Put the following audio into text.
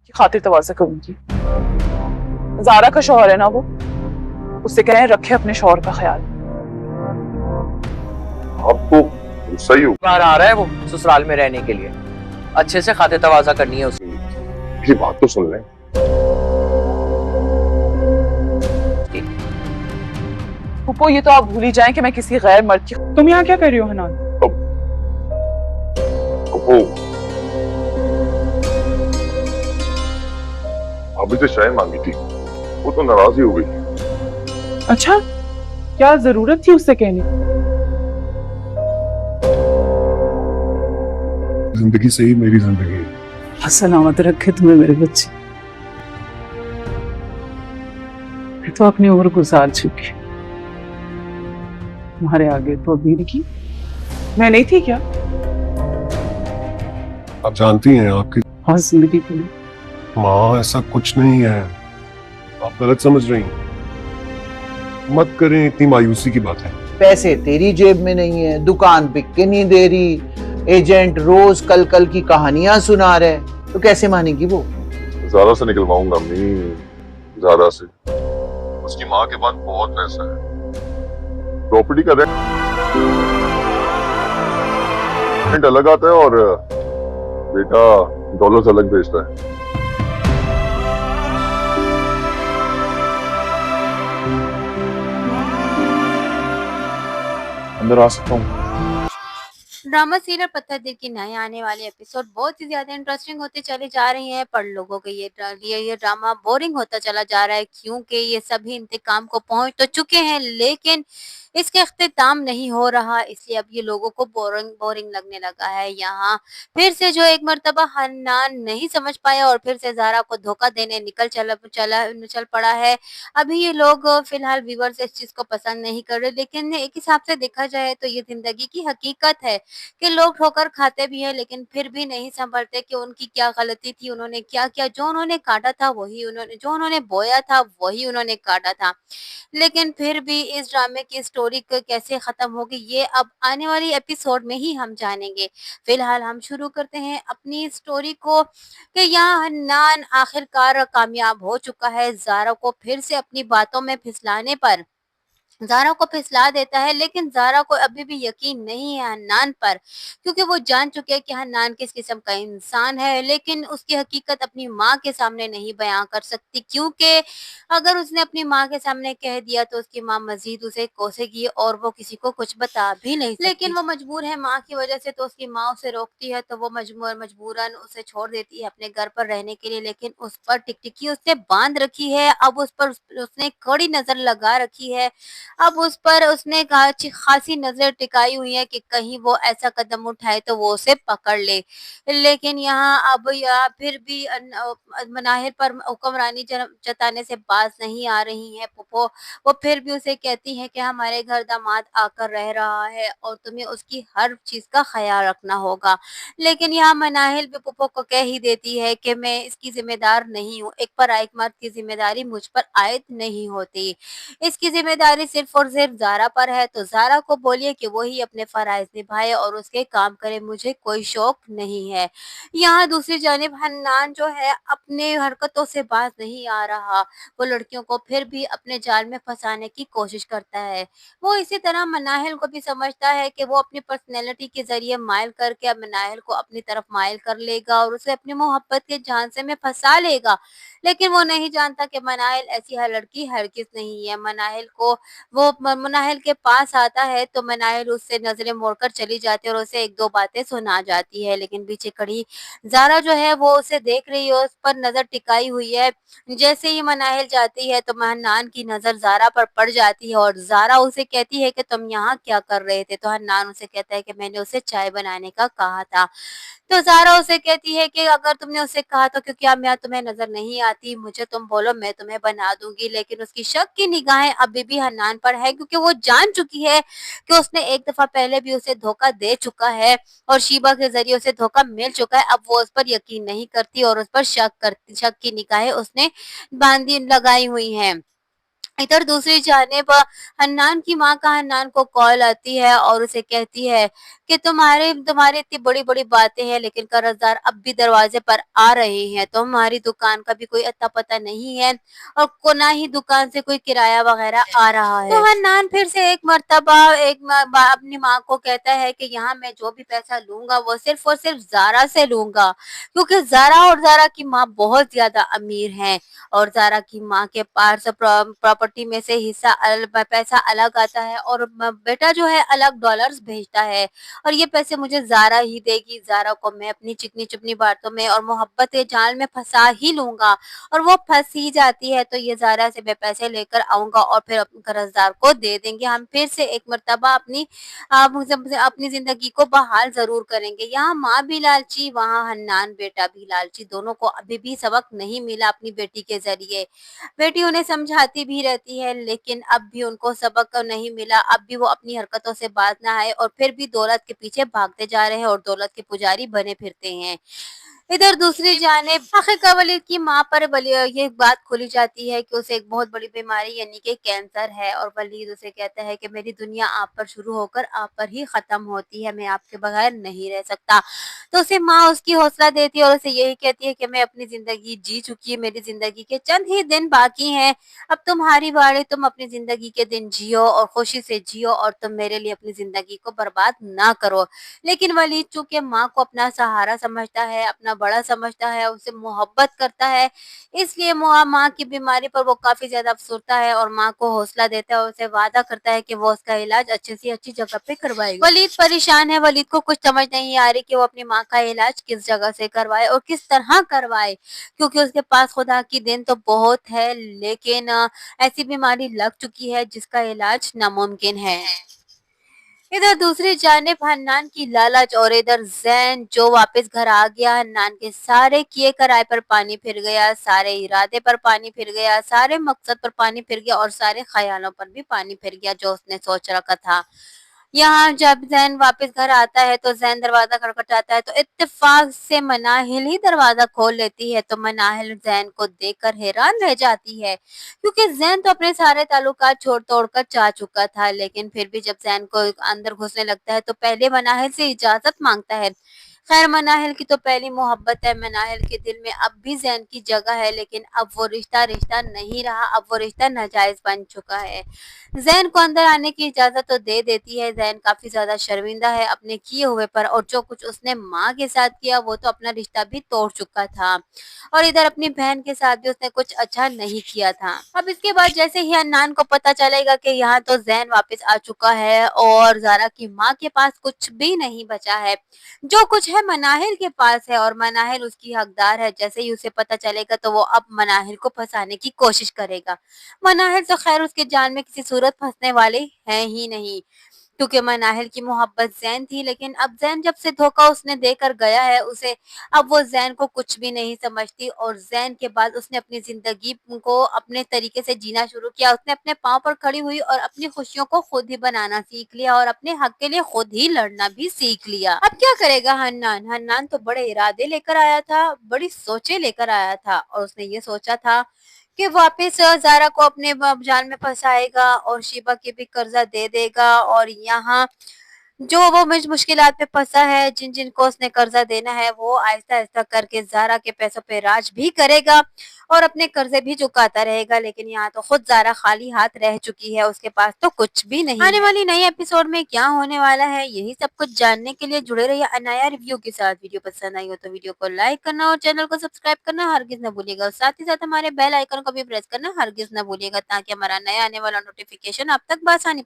की खातिर तवाज़ा करूंगी। ज़ारा का शौहर है ना वो, उससे कहें रखे अपने शौहर का ख्याल। आपको सही हो, बाहर आ रहा है वो ससुराल में रहने के लिए, अच्छे से खातिर तवाज़ा करनी है उसे। मेरी बात तो सुन लें। फूफो ये तो आप भूल ही जाएं कि मैं किसी गैर मर्द की। तुम यहाँ क्या कर रही हो हनान? वो अभी से चाय मांगी थी, वो तो नाराज ही हो गई। अच्छा, क्या जरूरत थी उससे कहने? जिंदगी से ही मेरी जिंदगी है। सलामत रखे तुम्हें मेरे बच्चे। मैं तो अपनी उम्र गुजार चुकी, तुम्हारे आगे तो अभी की मैं नहीं थी क्या? आप जानती हैं आपकी और जिंदगी के लिए माँ ऐसा कुछ नहीं है, आप गलत समझ रही हैं। मत करें, इतनी मायूसी की बात है। पैसे तेरी जेब में नहीं है, दुकान बिक के नहीं दे रही, एजेंट रोज कल कल की कहानियां सुना रहे, तो कैसे मानेगी वो? ज़ारा से निकलवाऊंगा अम्मी, ज़ारा से। उसकी माँ के पास बहुत पैसा है, प्रॉपर्टी का रेंट अलग आता है और बेटा डॉलर्स अलग भेजता है। अंदर आ सकता हूँ? ड्रामा सीरियल पत्थर दिल की नए आने वाले एपिसोड बहुत ही ज्यादा इंटरेस्टिंग होते चले जा रही हैं, पर लोगों के ये ड्रामा बोरिंग होता चला जा रहा है, क्योंकि ये सभी इंतकाम को पहुंच तो चुके हैं लेकिन इसके इख्तिताम नहीं हो रहा, इसलिए अब ये लोगों को बोरिंग बोरिंग लगने लगा है। यहाँ फिर से जो एक मर्तबा हन्नान नहीं समझ पाया और फिर से ज़ारा को धोखा देने चल पड़ा है। अभी ये लोग फिलहाल व्यूअर्स इस चीज़ को पसंद नहीं कर रहे, लेकिन एक हिसाब से देखा जाए तो ये जिंदगी की हकीकत है कि लोग ठोकर खाते भी हैं लेकिन फिर भी नहीं संभलते कि उनकी क्या गलती थी, उन्होंने क्या किया। जो उन्होंने काटा था वही उन्होंने, जो उन्होंने बोया था वही उन्होंने काटा था। लेकिन फिर भी इस ड्रामे की स्टोरी कैसे खत्म होगी ये अब आने वाली एपिसोड में ही हम जानेंगे। फिलहाल हम शुरू करते हैं अपनी स्टोरी को कि यहाँ हन्नान आखिरकार कामयाब हो चुका है ज़ारा को फिर से अपनी बातों में फिसलाने पर। ज़ारा को फिसला देता है लेकिन ज़ारा को अभी भी यकीन नहीं है हन्नान पर, क्योंकि वो जान चुके हैं कि हन्नान किस किस्म का इंसान है, लेकिन उसकी हकीकत अपनी माँ के सामने नहीं बयां कर सकती, क्योंकि अगर उसने अपनी माँ के सामने कह दिया तो उसकी माँ मजीद उसे कोसेगी और वो किसी को कुछ बता भी नहीं सकती। लेकिन वो मजबूर है माँ की वजह से, तो उसकी माँ उसे रोकती है तो वो मजबूरन उसे छोड़ देती है अपने घर पर रहने के लिए, लेकिन उस पर टिकटिकी उसने बांध रखी है। अब उस पर उसने कड़ी नजर लगा रखी है। अब उस पर उसने खासी नजर टिकाई हुई है कि कहीं वो ऐसा कदम उठाए तो वो उसे पकड़ ले। लेकिन यहाँ अब फिर भी मनाहिर पर हुक्मरानी जताने से बाज नहीं आ रही है पुप्पो। वो फिर भी उसे कहती है कि हमारे घर दामाद आकर रह रहा है और तुम्हें उसकी हर चीज का ख्याल रखना होगा। लेकिन यहाँ मनाहिल भी पुप्पो को कह ही देती है कि मैं इसकी जिम्मेदार नहीं हूँ, एक पराई मर्द की जिम्मेदारी मुझ पर आयद नहीं होती, इसकी जिम्मेदारी सिर्फ और सिर्फ ज़ारा पर है, तो ज़ारा को बोलिए कि वो ही अपने फराइज निभाए और उसके काम करे, मुझे कोई शौक नहीं है। यहाँ दूसरी जानिब हन्नान जो है अपने हरकतों से बाज नहीं आ रहा, वो लड़कियों को फिर भी अपने जाल में फंसाने की कोशिश करता है। वो इसी तरह मनाहिल को भी समझता है कि वो अपनी पर्सनैलिटी के जरिए माइल करके अब मनाहिल को अपनी तरफ माइल कर लेगा और उसे अपनी मोहब्बत के झांसे में फंसा लेगा, लेकिन वो नहीं जानता कि मनाहिल ऐसी हर लड़की हरगिज नहीं है। मनाहिल को वो मनाहिल के पास आता है तो मनाहिल उससे नजरें मोड़कर चली जाती है और उसे एक दो बातें सुना जाती है, लेकिन पीछे खड़ी ज़ारा जो है वो उसे देख रही है, उस पर नजर टिकाई हुई है। जैसे ही मनाहिल जाती है तो हन्नान की नजर ज़ारा पर पड़ जाती है और ज़ारा उसे कहती है कि तुम यहाँ क्या कर रहे थे, तो हन्नान उसे कहता है कि मैंने उसे चाय बनाने का कहा था। तो ज़ारा उसे कहती है कि अगर तुमने उसे कहा तो क्या मैं तुम्हें नजर नहीं आती, मुझे तुम बोलो मैं तुम्हें बना दूंगी। लेकिन उसकी शक की निगाहें अभी भी हन्नान पर है, क्योंकि वो जान चुकी है कि उसने एक दफा पहले भी उसे धोखा दे चुका है और शीबा के जरिए उसे धोखा मिल चुका है। अब वो उस पर यकीन नहीं करती और उस पर शक की निगाहें उसने बांधी लगाई हुई हैं। इधर दूसरी जानिब हन्नान की माँ का हन्नान को कॉल आती है और उसे कहती है कि तुम्हारे इतनी बड़ी-बड़ी बातें हैं, लेकिन कर्जदार अब भी दरवाजे पर आ रहे हैं। तो हमारी दुकान का भी कोई अता-पता नहीं है और ना ही दुकान से कोई किराया वगैरह आ रहा है। तो हन्नान फिर से एक मर्तबा अपनी माँ को कहता है कि यहाँ मैं जो भी पैसा लूँगा वो सिर्फ़ और सिर्फ़ ज़ारा से लूँगा, क्योंकि ज़ारा और ज़ारा की माँ बहुत ज़्यादा अमीर हैं और ज़ारा की माँ के पास प्रॉपर्टी में से पैसा अलग आता है और बेटा जो है अलग डॉलर्स भेजता है और ये पैसे मुझे ज़ारा ही देगी। ज़ारा को मैं अपनी चिकनी-चुपनी बातों में और मोहब्बत के जाल में फँसा ही लूँगा और वो फँस ही जाती है, तो ये ज़ारा से मैं पैसे लेकर आऊँगा और फिर कर्ज़दार को दे देंगे। हम फिर से एक मर्तबा अपनी ज़िंदगी को बहाल ज़रूर करेंगे। यहाँ माँ भी लालची, वहाँ हन्नान बेटा भी लालची, दोनों को अभी भी सबक नहीं मिला अपनी बेटी के ज़रिए। बेटी उन्हें समझाती भी रहती है, लेकिन अब भी उनको सबक नहीं मिला, अब भी वो अपनी हरकतों से बाज ना आए और फिर भी दौलत के पीछे भागते जा रहे हैं और दौलत के पुजारी बने फिरते हैं। इधर दूसरी जानिब आखिरकार वलीद की माँ पर ये बात खुली जाती है कि उसे एक बहुत बड़ी बीमारी यानी कि कैंसर है और वलीद उसे कहता है कि मेरी दुनिया आप पर शुरू होकर आप पर ही खत्म होती है, मैं आपके बगैर नहीं रह सकता। तो उसे माँ उसकी हौसला देती है और उसे यही कहती है कि मैं अपनी जिंदगी जी चुकी है, मेरी जिंदगी के चंद ही दिन बाकी हैं, अब तुम्हारी बारी, तुम अपनी जिंदगी के दिन जियो और खुशी से जियो और तुम मेरे लिए अपनी जिंदगी को बर्बाद ना करो। लेकिन वलीद चूंकि माँ को अपना सहारा समझता है, अपना बड़ा समझता है, उससे मोहब्बत करता है, इसलिए माँ की बीमारी पर वो काफी ज्यादा अफसरता है और माँ को हौसला देता है और उसे वादा करता है कि वो उसका इलाज अच्छे से अच्छी जगह पे करवाएगा। वलीद परेशान है, वलीद को कुछ समझ नहीं आ रही कि वो अपनी माँ का इलाज किस जगह से करवाए और किस तरह करवाए, क्योंकि उसके पास खुदा की देन तो बहुत है, लेकिन ऐसी बीमारी लग चुकी है जिसका इलाज नामुमकिन है। इधर दूसरी जानिब हन्नान की लालच और इधर जैन जो वापस घर आ गया। हन्नान के सारे किए कराए पर पानी फिर गया, सारे इरादे पर पानी फिर गया, सारे मकसद पर पानी फिर गया और सारे ख्यालों पर भी पानी फिर गया जो उसने सोच रखा था। यहाँ जब जैन वापस घर आता है तो जैन दरवाजा खटखटाता है तो इत्तेफाक से मनाहिल ही दरवाजा खोल लेती है, तो मनाहिल जैन को देखकर हैरान रह जाती है, क्योंकि जैन तो अपने सारे ताल्लुकात छोड़ तोड़ कर जा चुका था, लेकिन फिर भी जब जैन को अंदर घुसने लगता है तो पहले मनाहिल से इजाजत मांगता है। खैर मनाहिल की तो पहली मोहब्बत है, मनाहिल के दिल में अब भी जैन की जगह है, लेकिन अब वो रिश्ता रिश्ता नहीं रहा, अब वो रिश्ता नाजायज बन चुका है। जैन को अंदर आने की इजाजत तो दे देती है। जैन काफी ज्यादा शर्मिंदा है अपने किए हुए पर और जो कुछ उसने माँ के साथ किया वो तो अपना रिश्ता भी तोड़ चुका था और इधर अपनी बहन के साथ भी उसने कुछ अच्छा नहीं किया था। अब इसके बाद जैसे ही अन्नान को पता चलेगा कि यहाँ तो जैन वापस आ चुका है और ज़ारा की माँ के पास कुछ भी नहीं बचा है, जो कुछ है मनाहिल के पास है और मनाहिल उसकी हकदार है, जैसे ही उसे पता चलेगा तो वो अब मनाहिल को फंसाने की कोशिश करेगा। मनाहिल तो खैर उसके जाल में किसी सूरत फंसने वाले हैं ही नहीं, क्योंकि मनाहिल की मोहब्बत जैन थी, लेकिन अब जैन जब से धोखा उसने देकर गया है उसे, अब वो जैन को कुछ भी नहीं समझती और जैन के बाद उसने अपनी जिंदगी को अपने तरीके से जीना शुरू किया। उसने अपने पाँव पर खड़ी हुई और अपनी खुशियों को खुद ही बनाना सीख लिया और अपने हक के लिए खुद ही लड़ना भी सीख लिया। अब क्या करेगा हन्नान? हन्नान तो बड़े इरादे लेकर आया था, बड़ी सोचे लेकर आया था और उसने ये सोचा था कि वापस ज़ारा को अपने जाल में फंसाएगा और शिबा के भी कर्जा दे देगा और यहाँ जो वो मुश्किलात में फंसा है, जिन जिनको उसने कर्जा देना है, वो आहिस्ता आहिस्ता करके ज़ारा के पैसों पे राज भी करेगा और अपने कर्जे भी चुकाता रहेगा। लेकिन यहाँ तो खुद ज़ारा खाली हाथ रह चुकी है, उसके पास तो कुछ भी नहीं। आने वाली नई एपिसोड में क्या होने वाला है यही सब कुछ जानने के लिए जुड़े रहिए अनाया रिव्यू के साथ। वीडियो पसंद आई हो तो वीडियो को लाइक करना और चैनल को सब्सक्राइब करना हरगिज न भूलिएगा और साथ ही साथ हमारे बेल आइकन को भी प्रेस करना हरगिज न भूलिएगा, ताकि हमारा नया आने वाला नोटिफिकेशन आप तक बआसानी